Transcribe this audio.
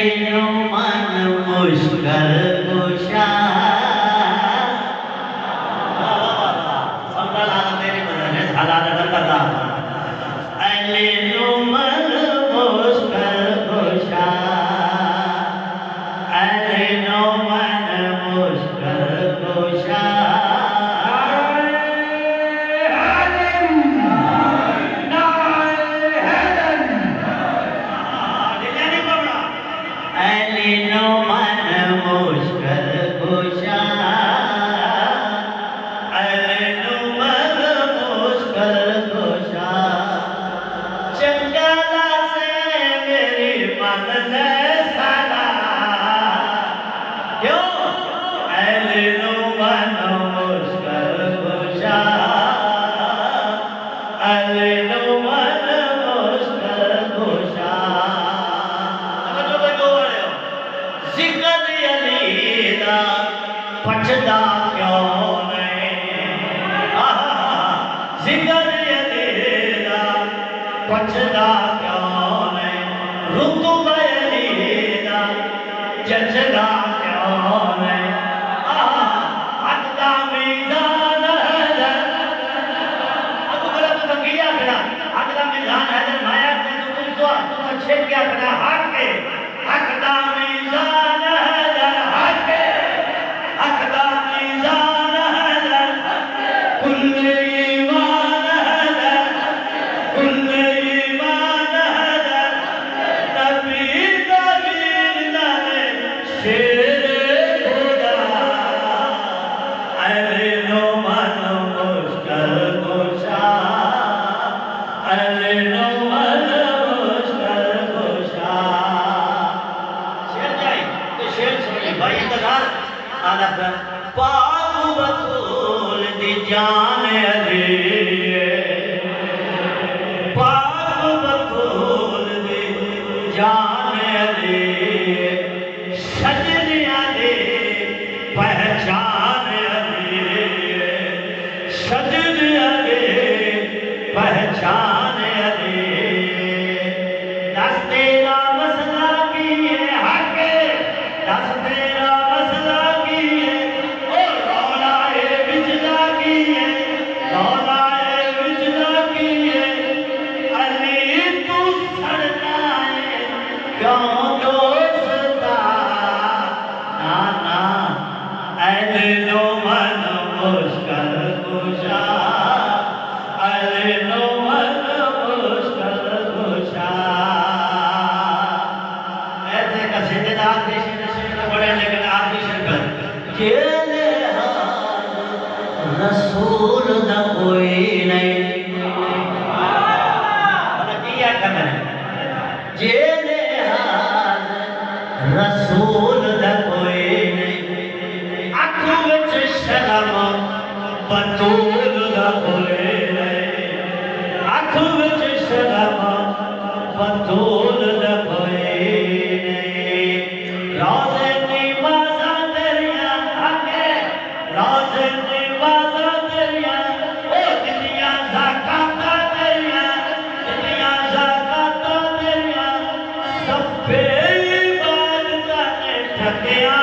No मन मुश्किल कुशा समझा लाना तेरी मदद है हालात करता अले नो मन मुश्किल कुशा अले नो मन मुश्किल कुशा पछदा क्यों नहीं जिगर तेरा पछदा क्यों नहीं रुतबा तेरा जचदा क्यों नहीं अकदा मीज़ान है अब बोला तो संगीया खड़ा अकदा मीज़ान है माया से तो छेद गया खड़ा हट के अकदा मीज़ान है हट के अकदा मीज़ान है कुल ईमान है कुल ईमान है नबी ने शेर खुदा अरे नो मन मुश्किल कुशा अरे नो मन मुश्किल कुशा शेर जाए तो शेर सुनिए भाई इंतजार आदत पाक बतूल दी जान अली पाक बतूल दी जान अली सजनिया दे पहचान अली सजनिया दे पहचान अली दस तेरा मसला की है हक दस तेरा मसला रसूल दा कोई नहीं क्या करना है जेने हाल रसूल दा कोई नहीं आँखों विच शर्म बतूल दा कोई नहीं आँखों विच शर्म बतूल दा कोई नहीं रोज़े नमाज़ां तेरियां आके रोज़े Yeah.